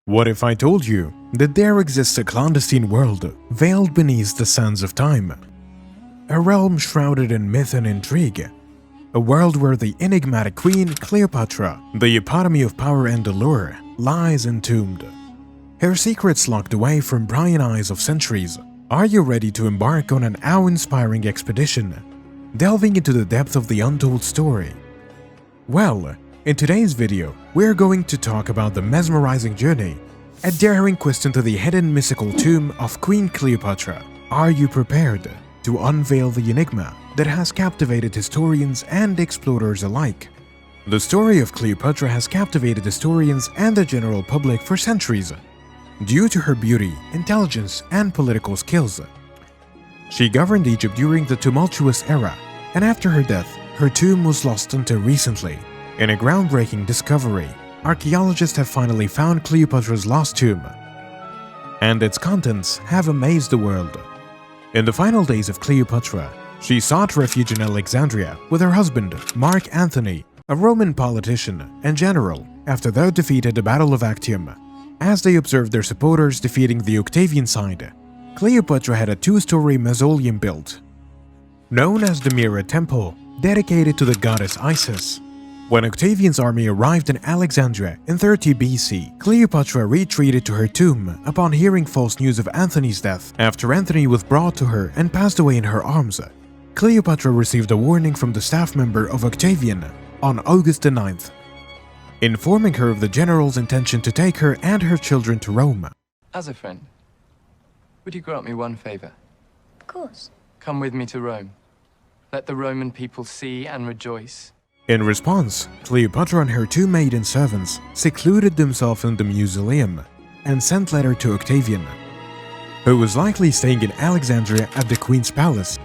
What if I told you that there exists a clandestine world veiled beneath the sands of time? A realm shrouded in myth and intrigue. A world where the enigmatic Queen Cleopatra, the epitome of power and allure, lies entombed. Her secrets locked away from prying eyes of centuries. Are you ready to embark on an awe-inspiring expedition, delving into the depth of the untold story? Well, in today's video, we're going to talk about the mesmerizing journey, a daring quest into the hidden mythical tomb of Queen Cleopatra. Are you prepared to unveil the enigma that has captivated historians and explorers alike? The story of Cleopatra has captivated historians and the general public for centuries, due to her beauty, intelligence, and political skills. She governed Egypt during the tumultuous era, and after her death, her tomb was lost until recently. In a groundbreaking discovery, archaeologists have finally found Cleopatra's lost tomb, and its contents have amazed the world. In the final days of Cleopatra, she sought refuge in Alexandria with her husband, Mark Antony, a Roman politician and general, after their defeat at the Battle of Actium. As they observed their supporters defeating the Octavian side, Cleopatra had a two-story mausoleum built, known as the Mira Temple, dedicated to the goddess Isis. When Octavian's army arrived in Alexandria in 30 BC, Cleopatra retreated to her tomb upon hearing false news of Antony's death. After Antony was brought to her and passed away in her arms, Cleopatra received a warning from the staff member of Octavian on August 9th, informing her of the general's intention to take her and her children to Rome. As a friend, would you grant me one favor? Of course. Come with me to Rome. Let the Roman people see and rejoice. In response, Cleopatra and her two maiden servants secluded themselves in the mausoleum and sent letter to Octavian, who was likely staying in Alexandria at the Queen's palace.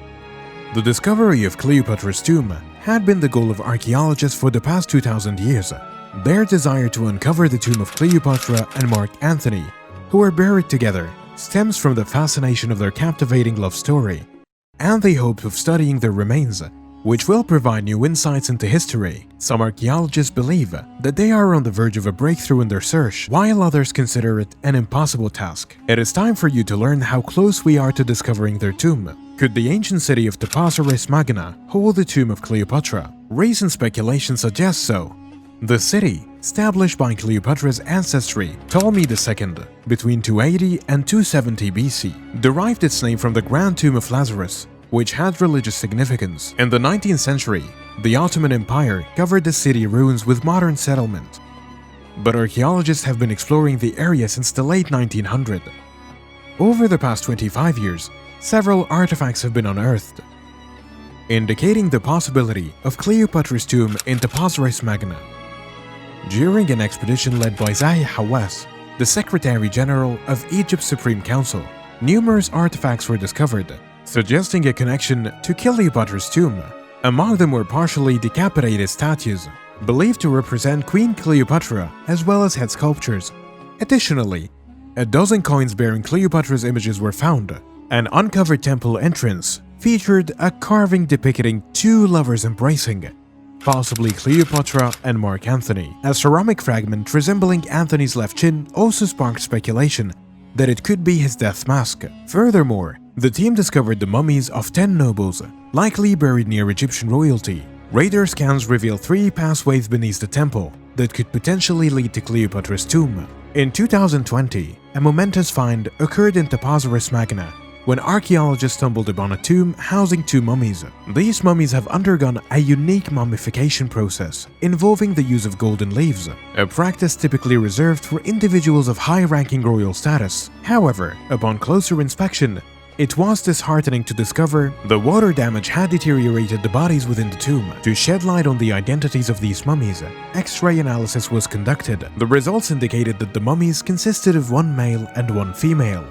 The discovery of Cleopatra's tomb had been the goal of archaeologists for the past 2,000 years. Their desire to uncover the tomb of Cleopatra and Mark Antony, who were buried together, stems from the fascination of their captivating love story and the hope of studying their remains, which will provide new insights into history. Some archaeologists believe that they are on the verge of a breakthrough in their search, while others consider it an impossible task. It is time for you to learn how close we are to discovering their tomb. Could the ancient city of Taposiris Magna hold the tomb of Cleopatra? Recent speculation suggests so. The city, established by Cleopatra's ancestry, Ptolemy II, between 280 and 270 BC, derived its name from the Grand Tomb of Lazarus, which had religious significance. In the 19th century, the Ottoman Empire covered the city ruins with modern settlement, but archaeologists have been exploring the area since the late 1900s. Over the past 25 years, several artifacts have been unearthed, indicating the possibility of Cleopatra's tomb in Taposiris Magna. During an expedition led by Zahi Hawass, the Secretary General of Egypt's Supreme Council, numerous artifacts were discovered, suggesting a connection to Cleopatra's tomb. Among them were partially decapitated statues, believed to represent Queen Cleopatra, as well as head sculptures. Additionally, a dozen coins bearing Cleopatra's images were found. An uncovered temple entrance featured a carving depicting two lovers embracing, possibly Cleopatra and Mark Antony. A ceramic fragment resembling Antony's left chin also sparked speculation that it could be his death mask. Furthermore, the team discovered the mummies of 10 nobles, likely buried near Egyptian royalty. Radar scans reveal 3 pathways beneath the temple that could potentially lead to Cleopatra's tomb. In 2020, a momentous find occurred in Taposiris Magna, when archaeologists stumbled upon a tomb housing 2 mummies. These mummies have undergone a unique mummification process involving the use of golden leaves, a practice typically reserved for individuals of high-ranking royal status. However, upon closer inspection, it was disheartening to discover the water damage had deteriorated the bodies within the tomb. To shed light on the identities of these mummies, X-ray analysis was conducted. The results indicated that the mummies consisted of 1 male and 1 female.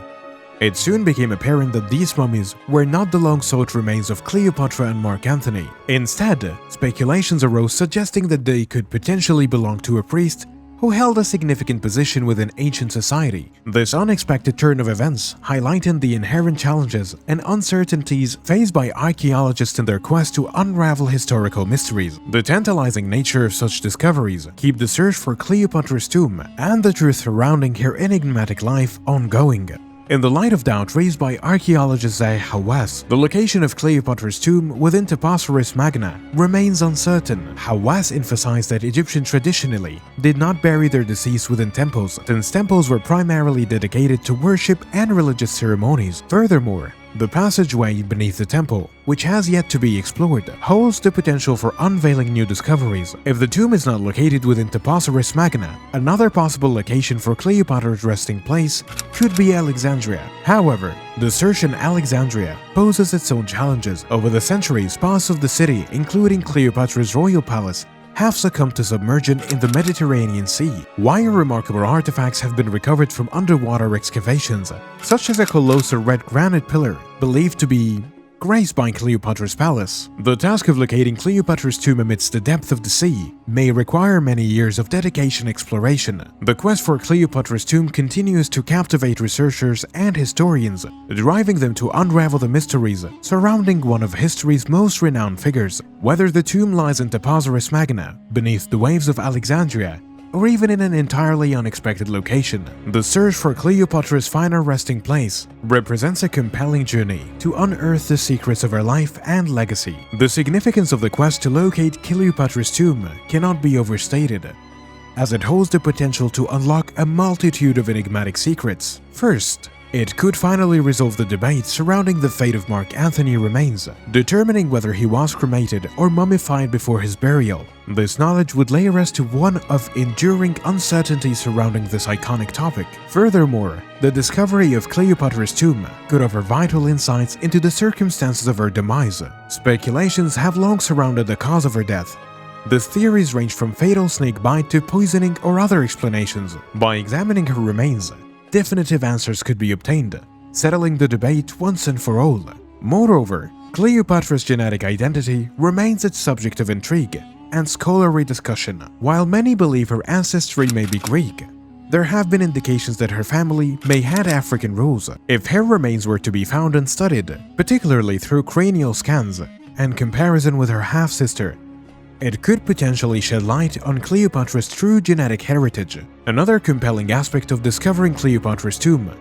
It soon became apparent that these mummies were not the long-sought remains of Cleopatra and Mark Antony. Instead, speculations arose suggesting that they could potentially belong to a priest who held a significant position within ancient society. This unexpected turn of events highlighted the inherent challenges and uncertainties faced by archaeologists in their quest to unravel historical mysteries. The tantalizing nature of such discoveries keep the search for Cleopatra's tomb and the truth surrounding her enigmatic life ongoing. In the light of doubt raised by archaeologist Hawass, the location of Cleopatra's tomb within Taposiris Magna remains uncertain. Hawass emphasized that Egyptians traditionally did not bury their deceased within temples, since temples were primarily dedicated to worship and religious ceremonies. Furthermore, the passageway beneath the temple, which has yet to be explored, holds the potential for unveiling new discoveries. If the tomb is not located within Taposiris Magna, another possible location for Cleopatra's resting place could be Alexandria. However, the search in Alexandria poses its own challenges. Over the centuries, parts of the city, including Cleopatra's royal palace, have succumbed to submersion in the Mediterranean Sea. While remarkable artifacts have been recovered from underwater excavations, such as a colossal red granite pillar believed to be graced by Cleopatra's palace, the task of locating Cleopatra's tomb amidst the depth of the sea may require many years of dedication and exploration. The quest for Cleopatra's tomb continues to captivate researchers and historians, driving them to unravel the mysteries surrounding one of history's most renowned figures. Whether the tomb lies in Taposiris Magna, beneath the waves of Alexandria, or even in an entirely unexpected location, the search for Cleopatra's final resting place represents a compelling journey to unearth the secrets of her life and legacy. The significance of the quest to locate Cleopatra's tomb cannot be overstated, as it holds the potential to unlock a multitude of enigmatic secrets. First, it could finally resolve the debate surrounding the fate of Mark Antony's remains, determining whether he was cremated or mummified before his burial. This knowledge would lay arrest to one of enduring uncertainty surrounding this iconic topic. Furthermore, the discovery of Cleopatra's tomb could offer vital insights into the circumstances of her demise. Speculations have long surrounded the cause of her death. The theories range from fatal snake bite to poisoning or other explanations. By examining her remains, definitive answers could be obtained, settling the debate once and for all. Moreover, Cleopatra's genetic identity remains its subject of intrigue and scholarly discussion. While many believe her ancestry may be Greek, there have been indications that her family may have African roots. If her remains were to be found and studied, particularly through cranial scans and comparison with her half-sister, it could potentially shed light on Cleopatra's true genetic heritage. Another compelling aspect of discovering Cleopatra's tomb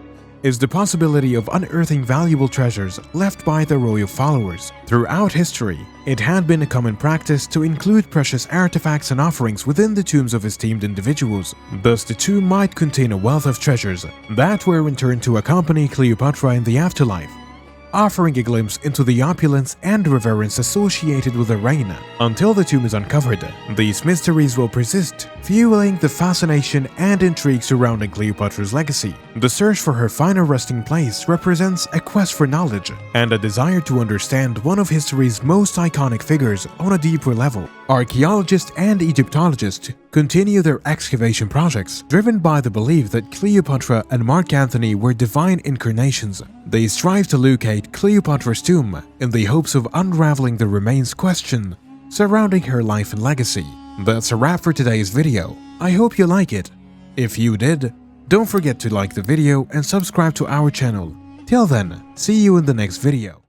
is the possibility of unearthing valuable treasures left by the royal followers. Throughout history, it had been a common practice to include precious artifacts and offerings within the tombs of esteemed individuals. Thus, the tomb might contain a wealth of treasures that were in turn to accompany Cleopatra in the afterlife, offering a glimpse into the opulence and reverence associated with her reign. Until the tomb is uncovered, these mysteries will persist, fueling the fascination and intrigue surrounding Cleopatra's legacy. The search for her final resting place represents a quest for knowledge and a desire to understand one of history's most iconic figures on a deeper level. Archaeologists and Egyptologists continue their excavation projects, driven by the belief that Cleopatra and Mark Antony were divine incarnations. They strive to locate Cleopatra's tomb in the hopes of unraveling the remains question surrounding her life and legacy. That's a wrap for today's video. I hope you like it. If you did, don't forget to like the video and subscribe to our channel. Till then, see you in the next video.